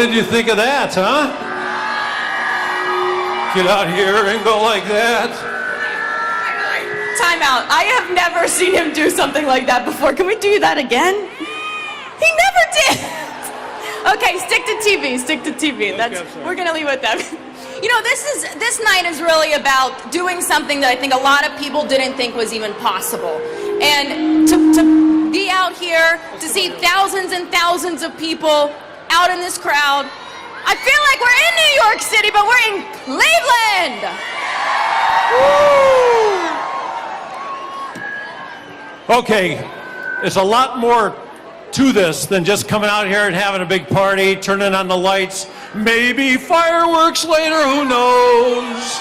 did you think of that, huh? Get out here and go like that. Time out. I have never seen him do something like that before. Can we do that again? He never did. Okay, stick to TV. Stick to TV. We're gonna leave it with that. You know, this night is really about doing something that I think a lot of people didn't think was even possible. And to be out here, to see thousands and thousands of people out in this crowd, I feel like we're in New York City, but we're in Cleveland. Woo! Okay, it's a lot more to this than just coming out here and having a big party, turning on the lights, maybe fireworks later, who knows?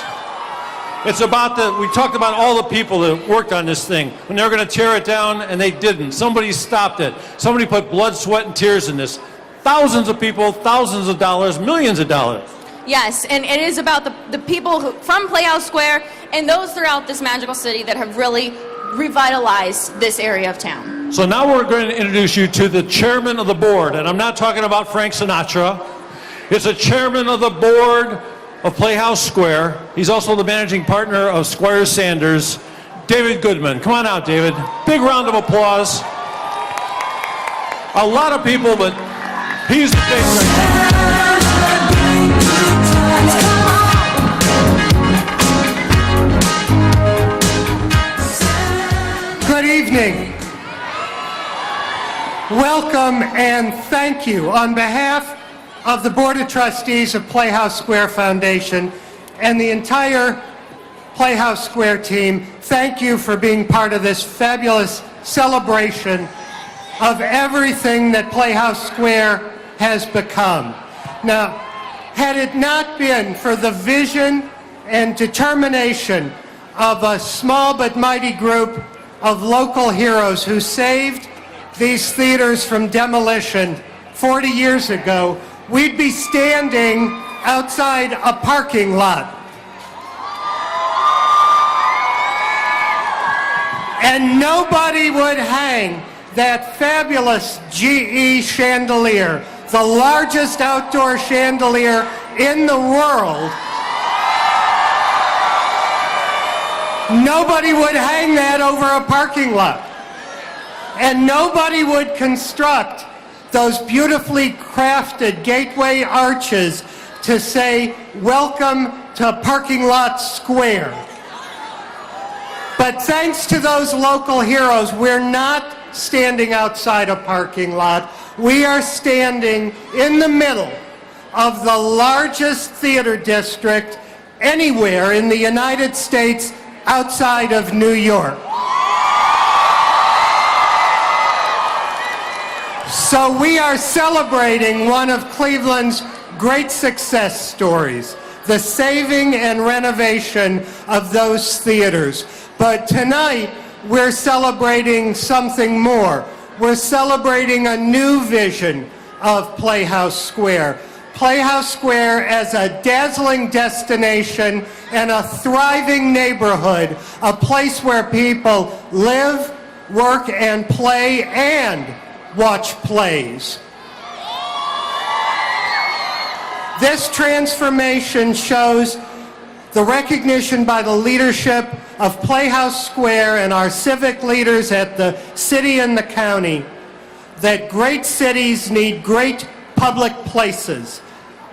It's about we talked about all the people that worked on this thing. When they were going to tear it down, and they didn't. Somebody stopped it. Somebody put blood, sweat, and tears in this. Thousands of people, thousands of dollars, millions of dollars. Yes, and it is about the people from PlayhouseSquare and those throughout this magical city that have really revitalized this area of town. So now we're going to introduce you to the chairman of the board, and I'm not talking about Frank Sinatra. It's a chairman of the board of PlayhouseSquare. He's also the managing partner of Squire Sanders, David Goodman. Come on out, David. Big round of applause. A lot of people, but he's the favorite. Good evening. Welcome and thank you on behalf of the Board of Trustees of PlayhouseSquare Foundation and the entire PlayhouseSquare team. Thank you for being part of this fabulous celebration of everything that PlayhouseSquare has become. Now, had it not been for the vision and determination of a small but mighty group of local heroes who saved these theaters from demolition 40 years ago, we'd be standing outside a parking lot. And nobody would hang that fabulous GE Chandelier, the largest outdoor chandelier in the world. Nobody would hang that over a parking lot. And nobody would construct those beautifully crafted gateway arches to say, welcome to Parking Lot Square. But thanks to those local heroes, we're not standing outside a parking lot. We are standing in the middle of the largest theater district anywhere in the United States outside of New York. So we are celebrating one of Cleveland's great success stories, the saving and renovation of those theaters. But tonight, we're celebrating something more. We're celebrating a new vision of PlayhouseSquare. PlayhouseSquare as a dazzling destination and a thriving neighborhood, a place where people live, work, and play, and watch plays. This transformation shows the recognition by the leadership of PlayhouseSquare and our civic leaders at the city and the county that great cities need great public places.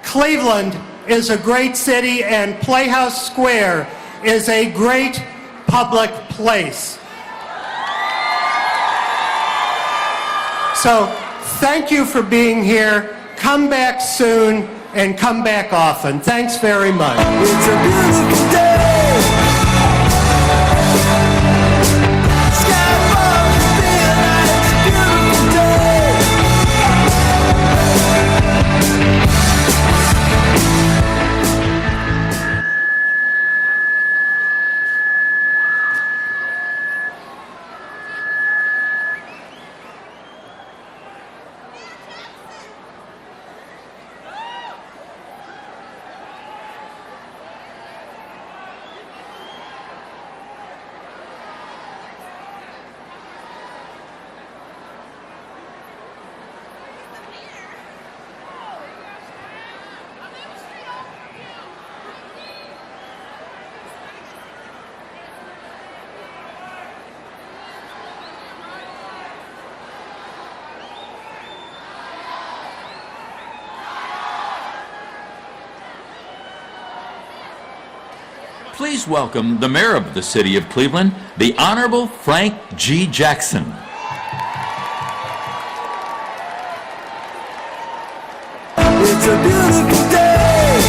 Cleveland is a great city and PlayhouseSquare is a great public place. So thank you for being here. Come back soon and come back often. Thanks very much. It's a beautiful day. Sky above the midnight. It's a beautiful day. Please welcome the mayor of the city of Cleveland, the Honorable Frank G. Jackson. It's a beautiful day.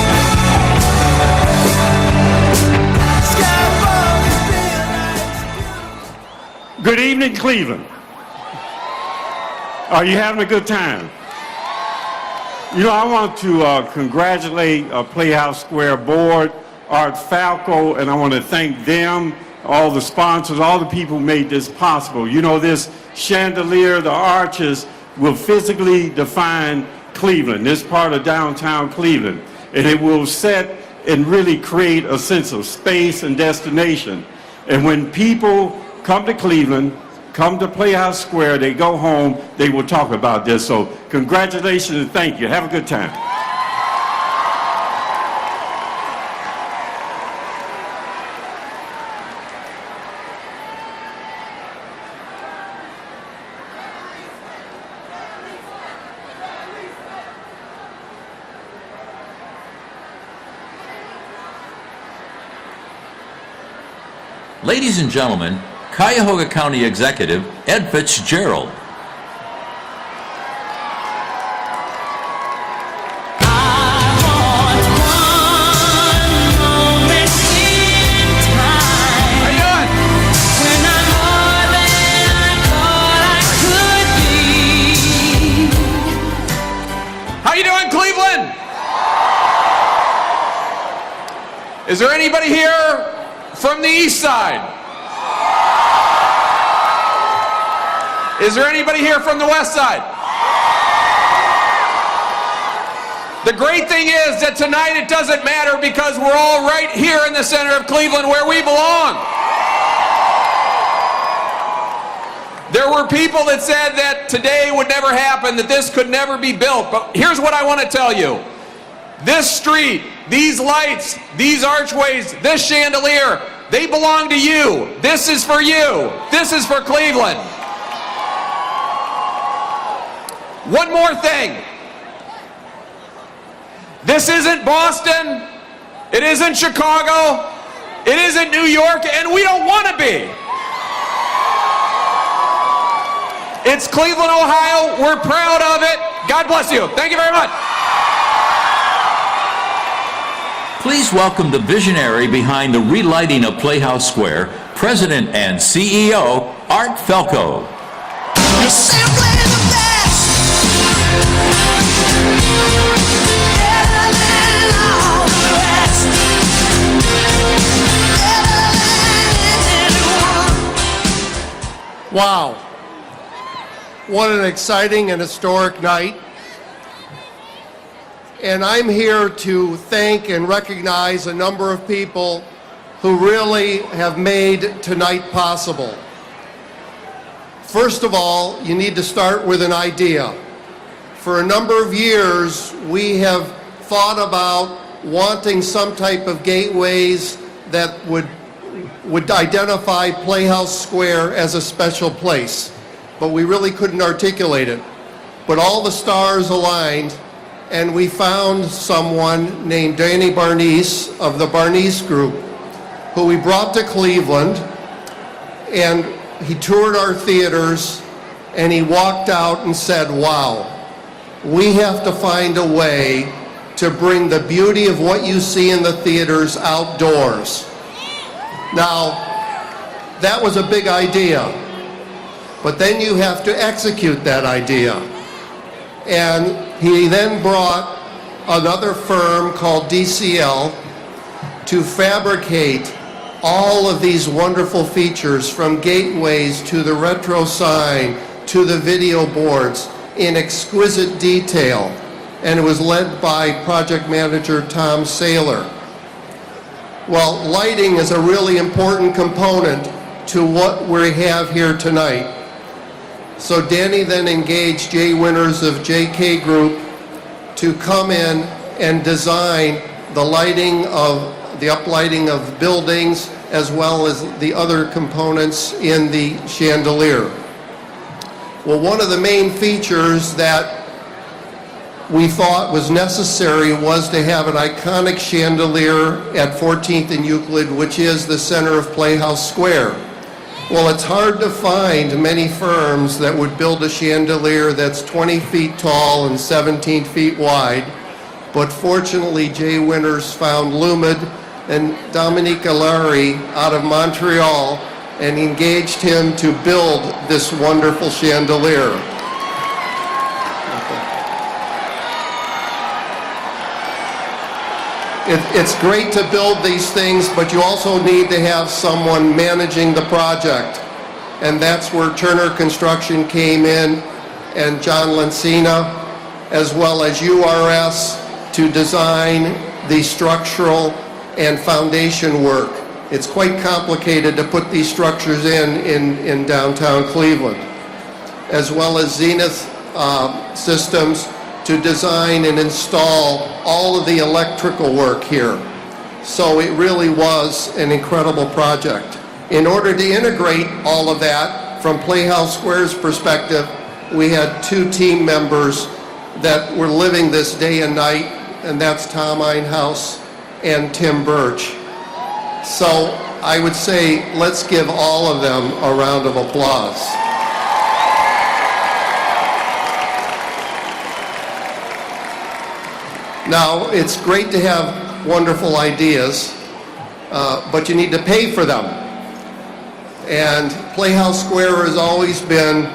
Sky above is being nice. Good evening, Cleveland. Are you having a good time? You know, I want to congratulate PlayhouseSquare board, Art Falco, and I want to thank them, all the sponsors, all the people who made this possible. You know, this chandelier, the arches, will physically define Cleveland, this part of downtown Cleveland, and it will set and really create a sense of space and destination. And when people come to Cleveland, come to PlayhouseSquare, they go home, they will talk about this. So congratulations and thank you. Have a good time. Ladies and gentlemen, Cuyahoga County Executive Ed Fitzgerald. How you doing, Cleveland? Is there anybody here from the east side? Is there anybody here from the west side? The great thing is that tonight it doesn't matter because we're all right here in the center of Cleveland where we belong. There were people that said that today would never happen, that this could never be built, but here's what I want to tell you. This street, these lights, these archways, this chandelier, they belong to you. This is for you. This is for Cleveland. One more thing. This isn't Boston. It isn't Chicago. It isn't New York, and we don't want to be. It's Cleveland, Ohio. We're proud of it. God bless you. Thank you very much. Please welcome the visionary behind the relighting of PlayhouseSquare, President and CEO, Art Falco. You're simply the best. Better than all the rest. Better than anyone. Wow. What an exciting and historic night. And I'm here to thank and recognize a number of people who really have made tonight possible. First of all, you need to start with an idea. For a number of years, we have thought about wanting some type of gateways that would identify PlayhouseSquare as a special place, but we really couldn't articulate it. But all the stars aligned, and we found someone named Danny Barnice of the Barnice Group, who we brought to Cleveland, and he toured our theaters, and he walked out and said, wow, we have to find a way to bring the beauty of what you see in the theaters outdoors. Now, that was a big idea, but then you have to execute that idea. And he then brought another firm called DCL to fabricate all of these wonderful features, from gateways to the retro sign to the video boards, in exquisite detail. And it was led by project manager Tom Saylor. Well, lighting is a really important component to what we have here tonight. So Danny then engaged Jay Winters of JK Group to come in and design the lighting of the uplighting of buildings as well as the other components in the chandelier. Well, one of the main features that we thought was necessary was to have an iconic chandelier at 14th and Euclid, which is the center of Playhouse Square. Well, it's hard to find many firms that would build a chandelier that's 20 feet tall and 17 feet wide, but fortunately Jay Winters found Lumid and Dominique Allari out of Montreal and engaged him to build this wonderful chandelier. It's great to build these things, but you also need to have someone managing the project. And that's where Turner Construction came in, and John Lencina, as well as URS, to design the structural and foundation work. It's quite complicated to put these structures in downtown Cleveland, as well as Zenith Systems to design and install all of the electrical work here. So it really was an incredible project. In order to integrate all of that, from Playhouse Square's perspective, we had two team members that were living this day and night, and that's Tom Einhaus and Tim Birch. So I would say, let's give all of them a round of applause. Now, it's great to have wonderful ideas, but you need to pay for them. And Playhouse Square has always been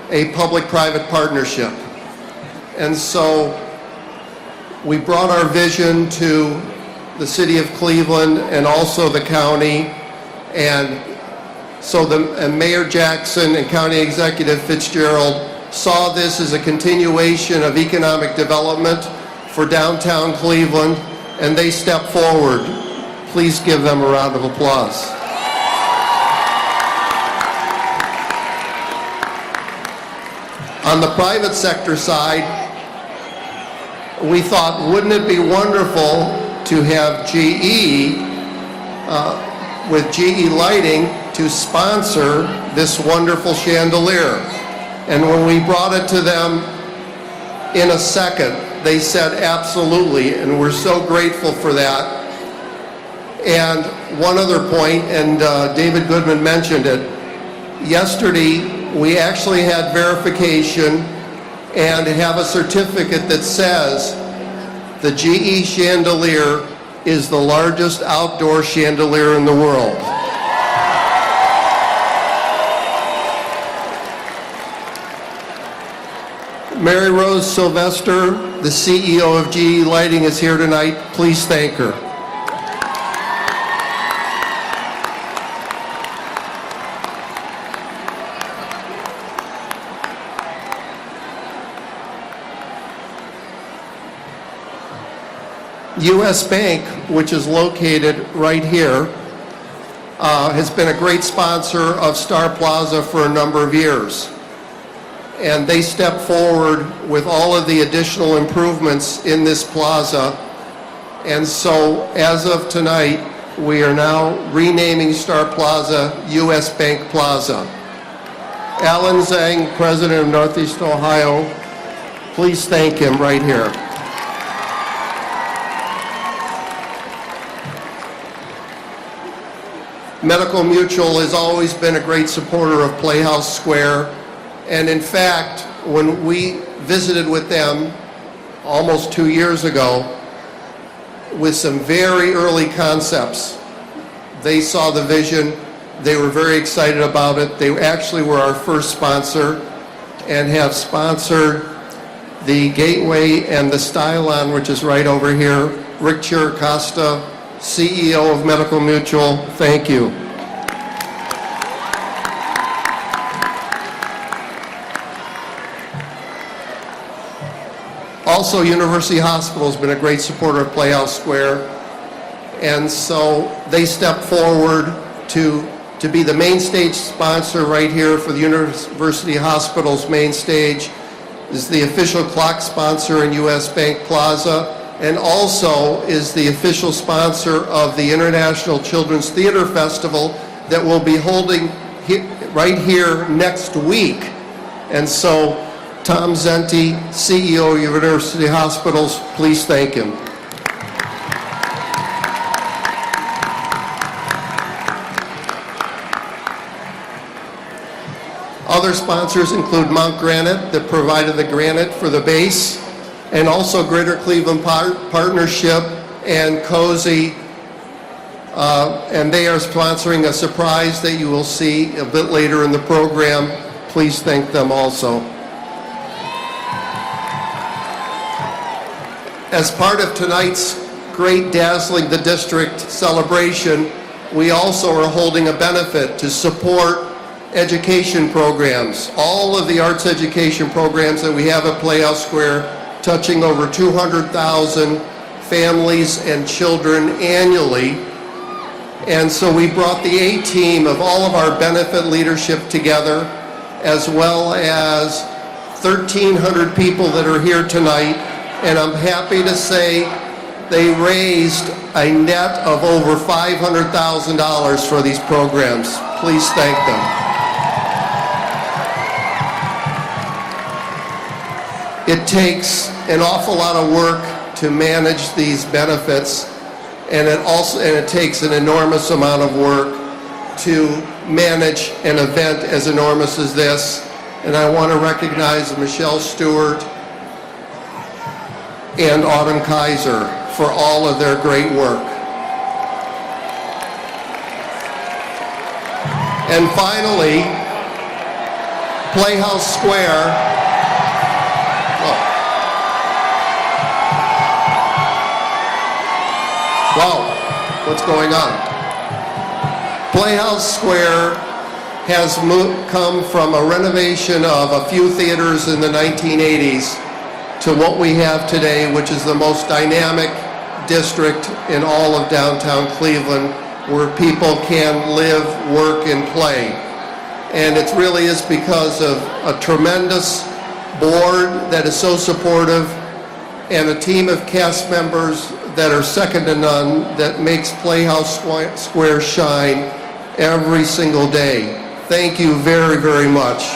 a public-private partnership. And so we brought our vision to the city of Cleveland and also the county. And so Mayor Jackson and County Executive Fitzgerald saw this as a continuation of economic development for downtown Cleveland, and they stepped forward. Please give them a round of applause. On the private sector side, we thought, wouldn't it be wonderful to have GE, with GE Lighting, to sponsor this wonderful chandelier? And when we brought it to them in a second, they said absolutely, and we're so grateful for that. And one other point, and David Goodman mentioned it, yesterday we actually had verification and have a certificate that says the GE Chandelier is the largest outdoor chandelier in the world. Mary Rose Sylvester, the CEO of GE Lighting, is here tonight. Please thank her. U.S. Bank, which is located right here, has been a great sponsor of Star Plaza for a number of years. And they stepped forward with all of the additional improvements in this plaza. And so as of tonight, we are now renaming Star Plaza U.S. Bank Plaza. Alan Zhang, President of Northeast Ohio, please thank him right here. Medical Mutual has always been a great supporter of Playhouse Square. And in fact, when we visited with them almost 2 years ago with some very early concepts, they saw the vision, they were very excited about it. They actually were our first sponsor and have sponsored the Gateway and the Stylon, which is right over here. Rick Chiricosta, CEO of Medical Mutual, thank you. Also, University Hospital has been a great supporter of Playhouse Square, and so they stepped forward to be the main stage sponsor right here for the University Hospital's main stage. Is the official clock sponsor in U.S. Bank Plaza, and also is the official sponsor of the International Children's Theater Festival that we'll be holding right here next week. And so Tom Zenti, CEO of University Hospitals. Please thank him. Other sponsors include Mount Granite, that provided the granite for the base, and also Greater Cleveland Partnership and Cozy, and they are sponsoring a surprise that you will see a bit later in the program. Please thank them also. As part of tonight's great Dazzling the District celebration, we also are holding a benefit to support education programs. All of the arts education programs that we have at PlayhouseSquare, touching over 200,000 families and children annually. And so we brought the A-team of all of our benefit leadership together, as well as 1,300 people that are here tonight. And I'm happy to say they raised a net of over $500,000 for these programs. Please thank them. It takes an awful lot of work to manage these benefits, and it takes an enormous amount of work to manage an event as enormous as this. And I want to recognize Michelle Stewart and Autumn Kaiser for all of their great work. And finally, PlayhouseSquare. Wow, what's going on? PlayhouseSquare has come from a renovation of a few theaters in the 1980s to what we have today, which is the most dynamic district in all of downtown Cleveland, where people can live, work, and play. And it really is because of a tremendous board that is so supportive and a team of cast members that are second to none, that makes PlayhouseSquare shine every single day. Thank you very, very much.